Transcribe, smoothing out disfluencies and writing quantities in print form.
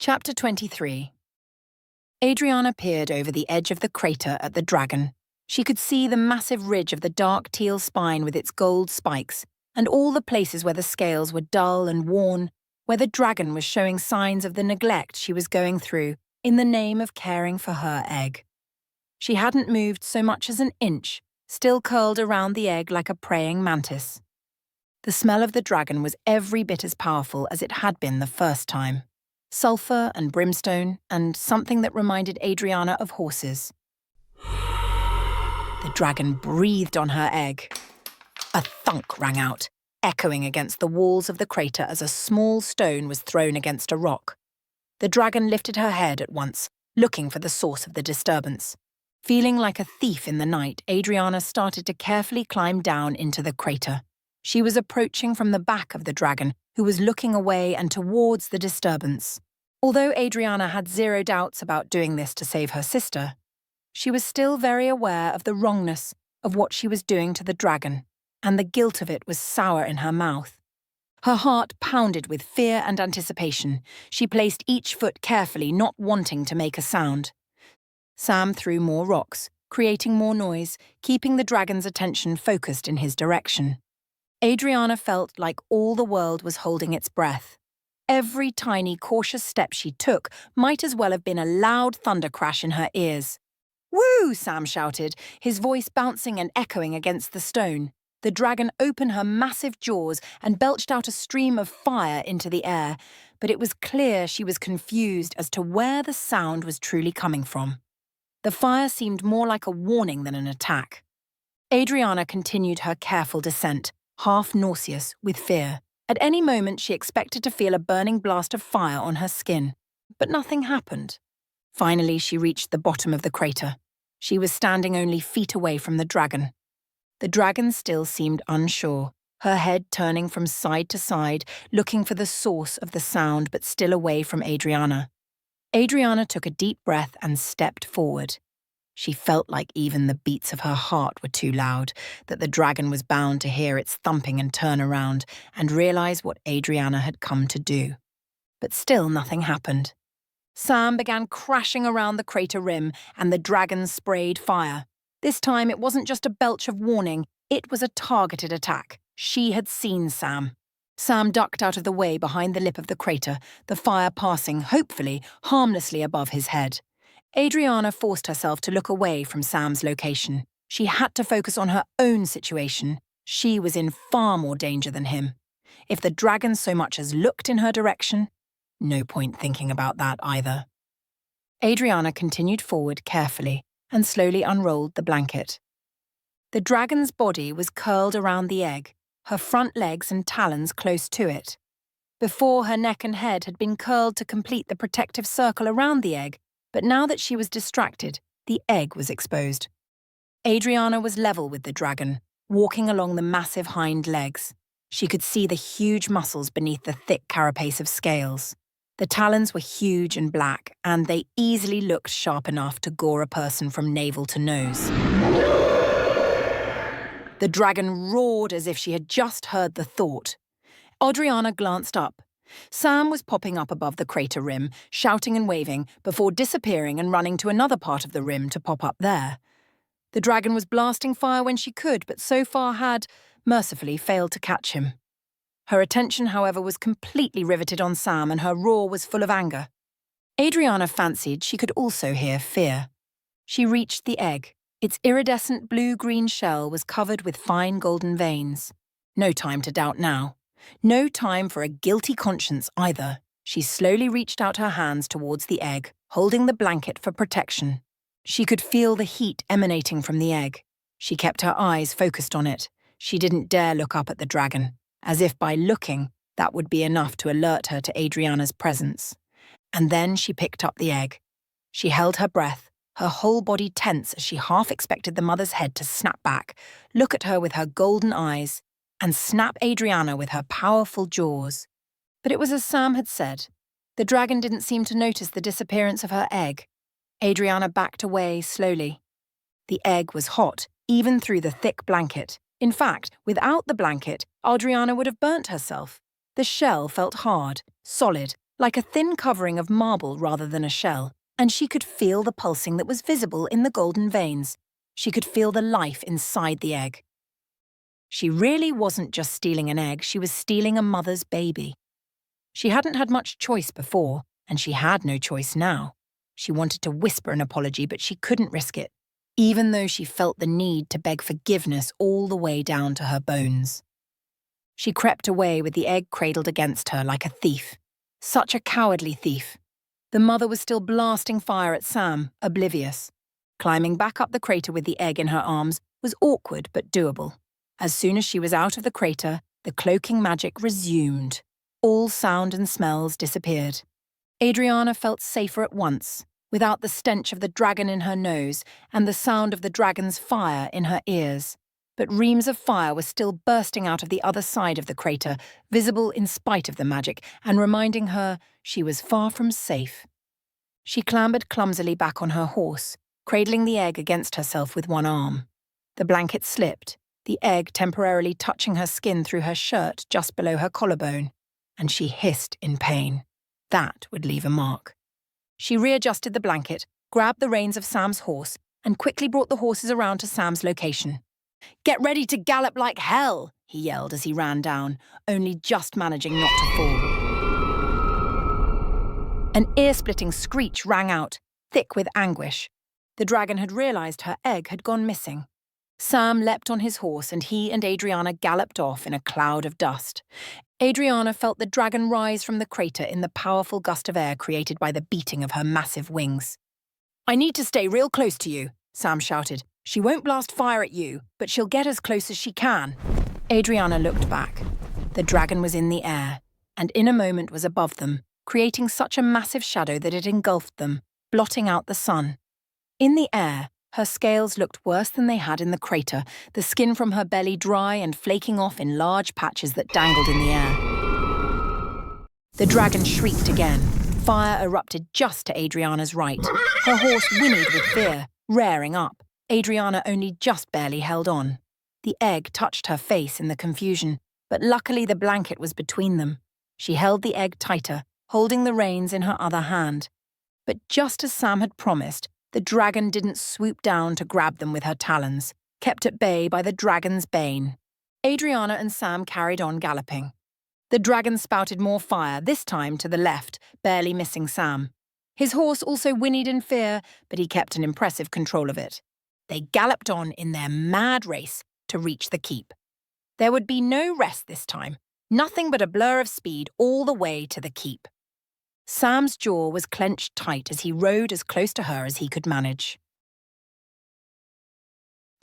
Chapter 23. Adrianna peered over the edge of the crater at the dragon. She could see the massive ridge of the dark teal spine with its gold spikes, and all the places where the scales were dull and worn, where the dragon was showing signs of the neglect she was going through in the name of caring for her egg. She hadn't moved so much as an inch, still curled around the egg like a praying mantis. The smell of the dragon was every bit as powerful as it had been the first time. Sulphur and brimstone, and something that reminded Adrianna of horses. The dragon breathed on her egg. A thunk rang out, echoing against the walls of the crater as a small stone was thrown against a rock. The dragon lifted her head at once, looking for the source of the disturbance. Feeling like a thief in the night, Adrianna started to carefully climb down into the crater. She was approaching from the back of the dragon, who was looking away and towards the disturbance. Although Adrianna had zero doubts about doing this to save her sister, she was still very aware of the wrongness of what she was doing to the dragon, and the guilt of it was sour in her mouth. Her heart pounded with fear and anticipation. She placed each foot carefully, not wanting to make a sound. Sam threw more rocks, creating more noise, keeping the dragon's attention focused in his direction. Adrianna felt like all the world was holding its breath. Every tiny, cautious step she took might as well have been a loud thunder crash in her ears. "Woo!" Sam shouted, his voice bouncing and echoing against the stone. The dragon opened her massive jaws and belched out a stream of fire into the air, but it was clear she was confused as to where the sound was truly coming from. The fire seemed more like a warning than an attack. Adrianna continued her careful descent, half nauseous with fear. At any moment, she expected to feel a burning blast of fire on her skin, but nothing happened. Finally, she reached the bottom of the crater. She was standing only feet away from the dragon. The dragon still seemed unsure, her head turning from side to side, looking for the source of the sound, but still away from Adrianna. Adrianna took a deep breath and stepped forward. She felt like even the beats of her heart were too loud, that the dragon was bound to hear its thumping and turn around and realize what Adrianna had come to do. But still nothing happened. Sam began crashing around the crater rim, and the dragon sprayed fire. This time it wasn't just a belch of warning, it was a targeted attack. She had seen Sam. Sam ducked out of the way behind the lip of the crater, the fire passing, hopefully, harmlessly above his head. Adrianna forced herself to look away from Sam's location. She had to focus on her own situation. She was in far more danger than him. If the dragon so much as looked in her direction, no point thinking about that either. Adrianna continued forward carefully and slowly unrolled the blanket. The dragon's body was curled around the egg, her front legs and talons close to it. Before, her neck and head had been curled to complete the protective circle around the egg, but now that she was distracted, the egg was exposed. Adrianna was level with the dragon, walking along the massive hind legs. She could see the huge muscles beneath the thick carapace of scales. The talons were huge and black, and they easily looked sharp enough to gore a person from navel to nose. The dragon roared as if she had just heard the thought. Adrianna glanced up. Sam was popping up above the crater rim, shouting and waving, before disappearing and running to another part of the rim to pop up there. The dragon was blasting fire when she could, but so far had, mercifully, failed to catch him. Her attention, however, was completely riveted on Sam, and her roar was full of anger. Adrianna fancied she could also hear fear. She reached the egg. Its iridescent blue-green shell was covered with fine golden veins. No time to doubt now. No time for a guilty conscience either. She slowly reached out her hands towards the egg, holding the blanket for protection. She could feel the heat emanating from the egg. She kept her eyes focused on it. She didn't dare look up at the dragon, as if by looking, that would be enough to alert her to Adrianna's presence. And then she picked up the egg. She held her breath, her whole body tense as she half expected the mother's head to snap back, look at her with her golden eyes, and snap Adrianna with her powerful jaws. But it was as Sam had said. The dragon didn't seem to notice the disappearance of her egg. Adrianna backed away slowly. The egg was hot, even through the thick blanket. In fact, without the blanket, Adrianna would have burnt herself. The shell felt hard, solid, like a thin covering of marble rather than a shell, and she could feel the pulsing that was visible in the golden veins. She could feel the life inside the egg. She really wasn't just stealing an egg, she was stealing a mother's baby. She hadn't had much choice before, and she had no choice now. She wanted to whisper an apology, but she couldn't risk it, even though she felt the need to beg forgiveness all the way down to her bones. She crept away with the egg cradled against her like a thief. Such a cowardly thief. The mother was still blasting fire at Sam, oblivious. Climbing back up the crater with the egg in her arms was awkward but doable. As soon as she was out of the crater, the cloaking magic resumed. All sound and smells disappeared. Adrianna felt safer at once, without the stench of the dragon in her nose and the sound of the dragon's fire in her ears. But reams of fire were still bursting out of the other side of the crater, visible in spite of the magic, and reminding her she was far from safe. She clambered clumsily back on her horse, cradling the egg against herself with one arm. The blanket slipped, the egg temporarily touching her skin through her shirt just below her collarbone, and she hissed in pain. That would leave a mark. She readjusted the blanket, grabbed the reins of Sam's horse, and quickly brought the horses around to Sam's location. "Get ready to gallop like hell," he yelled as he ran down, only just managing not to fall. An ear-splitting screech rang out, thick with anguish. The dragon had realized her egg had gone missing. Sam leapt on his horse and he and Adrianna galloped off in a cloud of dust. Adrianna felt the dragon rise from the crater in the powerful gust of air created by the beating of her massive wings. "I need to stay real close to you," Sam shouted. "She won't blast fire at you, but she'll get as close as she can." Adrianna looked back. The dragon was in the air, and in a moment was above them, creating such a massive shadow that it engulfed them, blotting out the sun. In the air, her scales looked worse than they had in the crater, the skin from her belly dry and flaking off in large patches that dangled in the air. The dragon shrieked again. Fire erupted just to Adrianna's right. Her horse whinnied with fear, rearing up. Adrianna only just barely held on. The egg touched her face in the confusion, but luckily the blanket was between them. She held the egg tighter, holding the reins in her other hand. But just as Sam had promised, the dragon didn't swoop down to grab them with her talons, kept at bay by the dragon's bane. Adrianna and Sam carried on galloping. The dragon spouted more fire, this time to the left, barely missing Sam. His horse also whinnied in fear, but he kept an impressive control of it. They galloped on in their mad race to reach the keep. There would be no rest this time, nothing but a blur of speed all the way to the keep. Sam's jaw was clenched tight as he rode as close to her as he could manage.